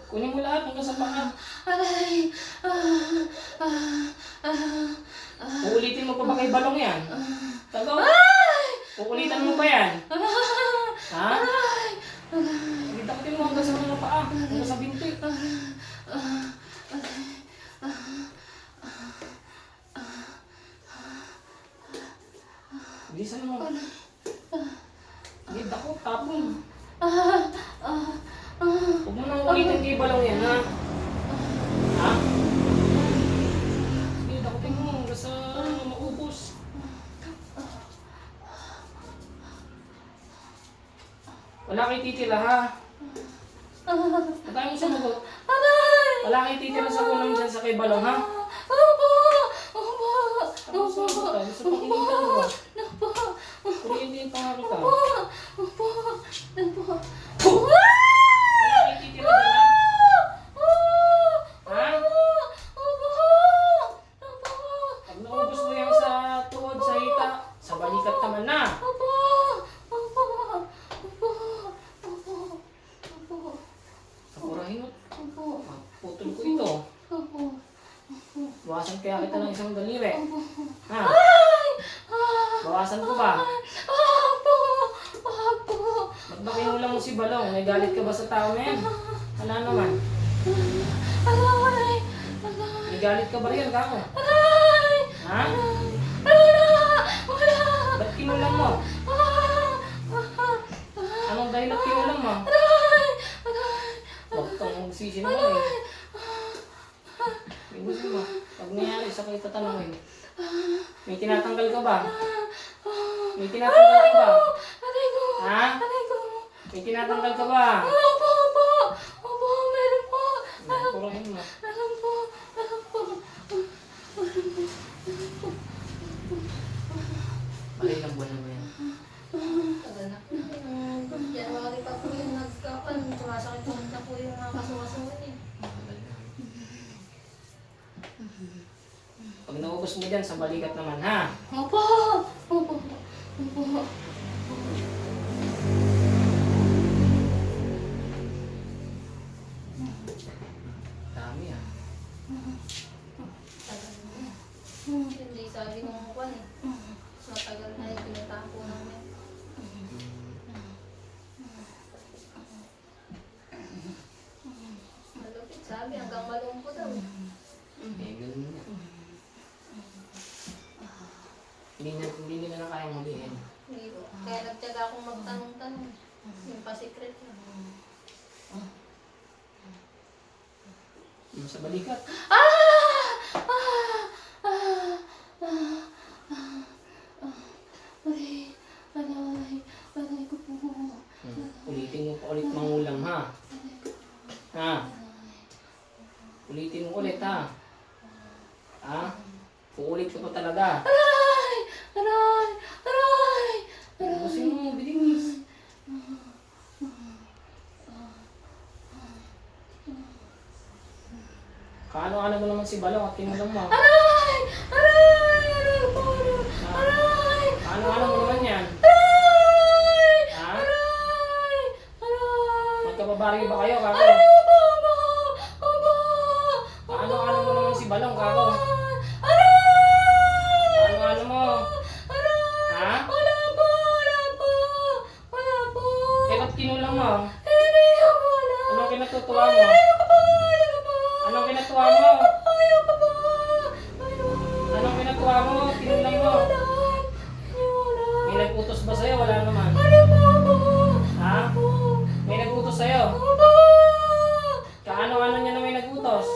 Kunin mo lahat hanggang sa paa. Aray! Uulitin mo pa ba kay balong yan? Tagaw. Uulitan mo pa yan. Ha? Itakutin mo hanggang sa mga paa. Hanggang sa binti. Bilisan mo. Hindi ako, tapon. Huwag mo nang ulitin kay balong yan, ha? Ha? Sige, takutin mo hanggang sa maubos. Wala kay titira, ha? Patay mo sumagot. Wala kay titira sa unang dyan sa kay balong, ha? Opo! Ano sumagot ka? Gusto pang initan mo ba? Kuryente yung pangaro ka. Wala kay titira dyan, ha? Ha? Pag naubos mo yan sa tuhod, sa hita, sa balikat naman na. Kapurahin mo. Putol ko ito. Bawasan kaya kita ng isang daliri. Ha? Bawasan ko ba? Ba't ba kinulang mo si Balong? May galit ka ba sa tao na yan? Wala naman. May galit ka ba rin, kako? Ha? Ba't kinulang mo? Anong dahilan kinulang mo? Huwag kang magsisi naman eh. Binusin mo. Pag nangyari, sa kayo tatanungin. May tinatanggal ka ba? May tinatanggal ka ba? Ha? May tinatanggal ka ba? Meron po. Purahin mo. Meron po. Ilang buwan na ba yan? Tagal na po. January pa po yung nagkapan. Sumasakit na po yung mga kasuwasuan eh. Pag naubos mo dyan, sa balikat naman, ha? Opo. Dami, ah. Tagal na. Hindi sabi ng kwan eh. Matagal na yung pinatapo namin. Malupit sabi hanggang malungkot daw. Eh, ganun na. Hindi nila na kayang hulihin. Hindi po. Kaya nagtyaga akong magtanong-tanong. Yung pa-secret lang. Yung sa balikat. Aray ko po. Ulitin mo pa ulit mangulam, ha? Ha? Ulitin mo ulit, ha? Ha? Uulit ko pa talaga. Aray! Kasi mo, bilis. Kaano-ano mo naman si Balong at kinulang mo? Aray po. Kaano-ano mo naman yan? Ha? Magkababari ba kayo, kako? Kaano-ano mo naman si Balong, kako? Kaano-ano mo? Ha? Wala po. Eh, ba't kinulang mo? Hindi ako wala. Anong kinatutuwa mo? Anong kinatuwa mo? Anong kinatuwa mo? Kinulang mo? May nag-utos ba sa'yo? Wala naman. Ha? May nag-utos sa'yo? Kaano-ano niya na may nag-utos?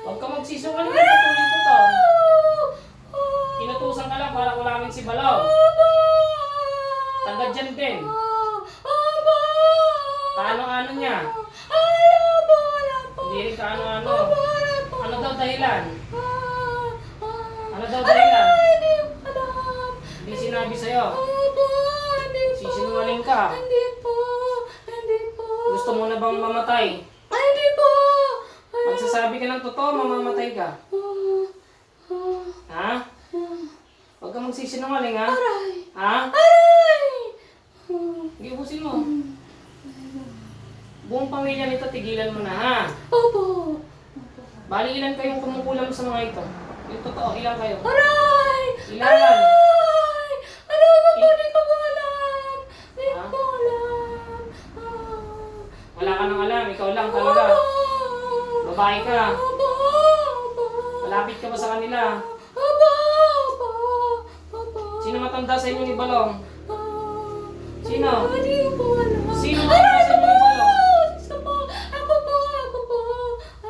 Huwag ka magsisungaling. Patuloy ko to. Inutusan ka lang para kulangin si Balaw. Tagad dyan din. Kaano-ano niya? Hindi rin kaano-ano. Ano daw dahilan? Ano daw dahilan? Hindi sinabi sa'yo. Sisinungaling ka. Hindi po. Gusto mo na bang mamatay? Hindi po. Magsasabi ka ng totoo, mamamatay ka. Ha? Huwag kang magsisinungaling, ha? Ha? Sige, ubusin mo. Buong pamilya nito, tigilan mo na ha. Opo. Bali, ilan kayong kumukulam sa mga ito? Yung totoo, ilan kayo? Aray! Ilan? Aray! Aray ko po, di ko po alam. Di ko Ha? po alam. Wala ka nang alam, ikaw lang talaga. Babae ka. Opo. Opo. Malapit ka ba sa kanila? Opo. Opo. Opo. Sino matanda sa inyo ni Balong? Sino? Hindi ko po alam. Sino matanda sa inyo ni Balong? Gusto po. Ako po. Ako po.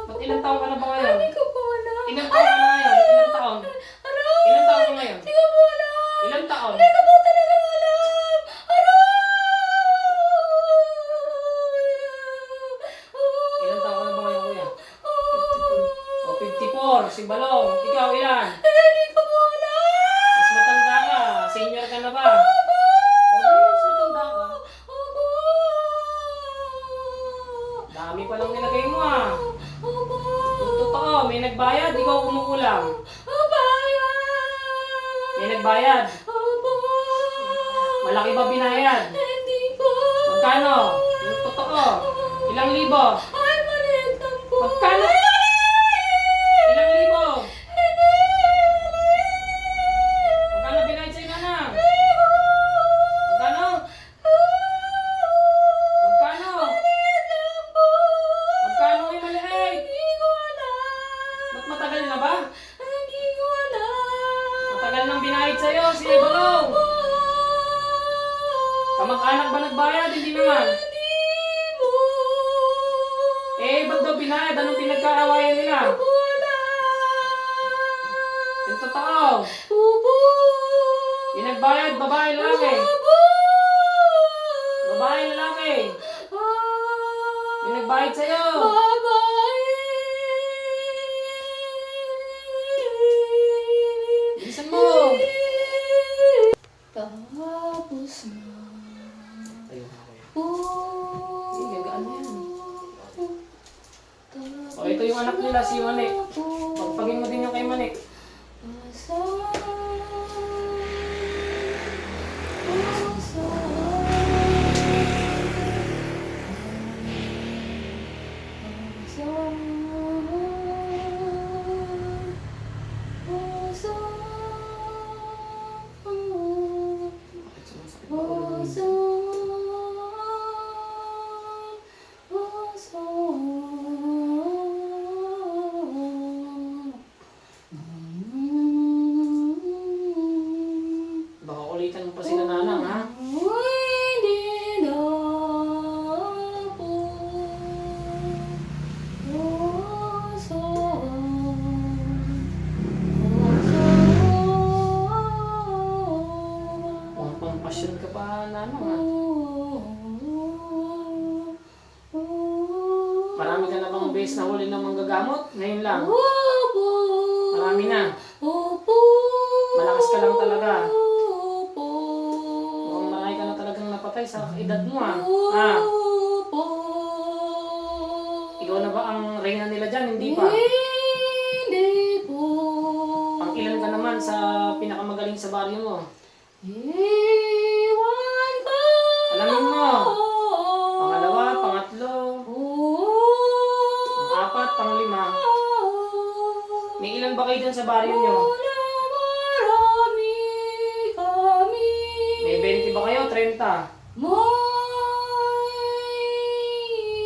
Ba't ilang taon ka na ba ngayon? Hindi ko po alam. Ilang taon ka na ngayon? Ilang taon? Aray! Ilang taon ka ngayon? Hindi ko po alam. Ilang taon? Hindi ko po talaga alam. Ilang taon ka na ba ngayon, kuya? O, 54. Si Balong. Ikaw, ilan? Hindi ko po alam. Mas matanda ka. Senior ka na ba? O, di, mas matanda ka. Opo. Dami pa lang nilagay mo ah. Opo. Kung totoo, may nagbayad, ikaw kumukulam. May nagbayad. Opo. Malaki ba binayad? Hindi po. Magkano? Yung totoo. Ilang libo? Ay, maliit lang po. Magkano? Ilang libo? Magkano binayad sa'yo, nanang? Magkano? Magkano? Magkano yung maliit? Hindi ko alam. Ba't matagal na ba? Hindi ko alam. Matagal nang binayad sa'yo, si Balong. Kamag-anak ba nagbayad? Hindi naman. Hindi mo. Eh, ba't daw binayad? Anong pinagkaawayan nila? Wala. Yung totoo. Opo. Yung nagbayad, babae, lalaki. Opo. Babae, lalaki. Yung nagbayad sa'yo. Bilisan mo. Tapos na Ayun ako. po. Sige, gagaan mo yan. O, ito yung anak nila, si Manik. Pagpagin mo din yung kay Manik. Bakit sumasakit pa ulo mo? Baka kulitan mo pa sila nanang, ha? Mukhang pang pasyon ka pa, nanang, ha? Marami ka na bang base na huli ng manggagamot? Ngayon lang. Marami na. Malakas ka lang talaga. Mukhang marami ka na talagang napatay sa edad mo, ha? Ha? Ikaw na ba ang reyna nila dyan? Hindi pa. Hindi po. Pang ilan ka naman sa pinakamagaling sa baryo mo? Iwan ko. Alamin mo. Pangalawa, pangatlo, pang-apat, pang-lima. May ilan ba kayo dyan sa baryo nyo? Marami kami. May 20 ba kayo? 30?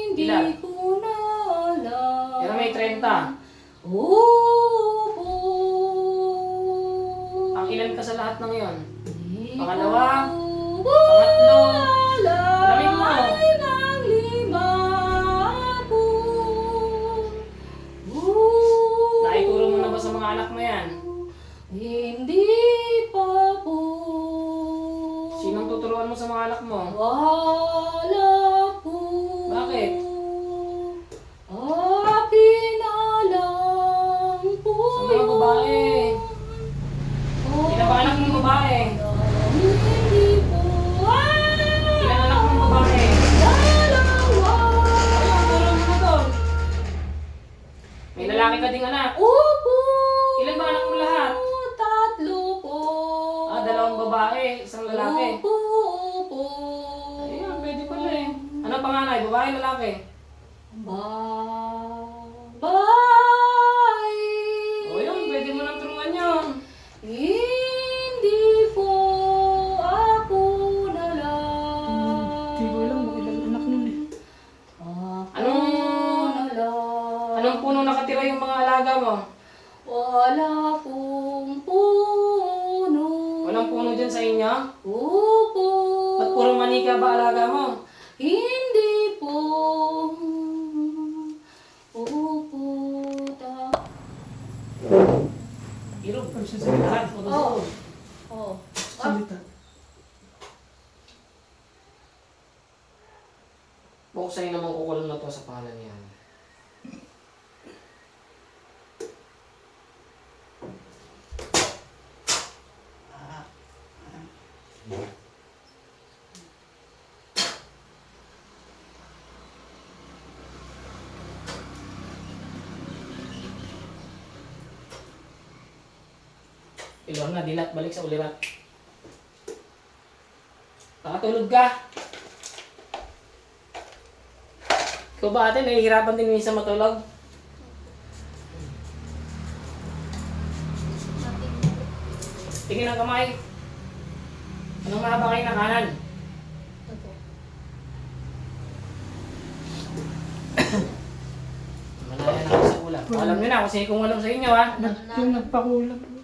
Hindi Ilan? ko na alam. Pero may 30. Opo. Ang ilan ka sa lahat ng yon? Hindi Pangalawa, ko pangatlo, alam. alamin mo. Ay, ng lima po. Naituro mo na ba sa mga anak mo yan? Hindi pa po. Sinong tuturuan mo sa mga anak mo? Wala po. Bakit? Akin na lang po. Sa mga babae. Ilan ba anak mo babae? Hindi babae, lalaki. Babae. O yun, pwede mo nang turuan yun. Hindi po ako na lang. Hindi ko alam, ilang anak nun eh. Anong puno nakatira yung mga alaga mo? Wala pong puno. Walang puno dyan sa inyo? Opo. Ba't puro manika ba alaga mo? Hindi po. Opo. Irog. Ano siya salita? Lahat. Oh. Oh. Salita. Buksan naman kukulong na to sa pangalan niya. Ilor na, dilat, balik sa ulirat. Nakatulog ka. Ikaw ba ate, nahihirapan din minsan matulog? Tingin ang kamay. Anong mahaba kayo na kanan? Malaya na ako sa ulam. Alam nyo na kung sino kung alam sa inyo ha. Yung nagpakulam.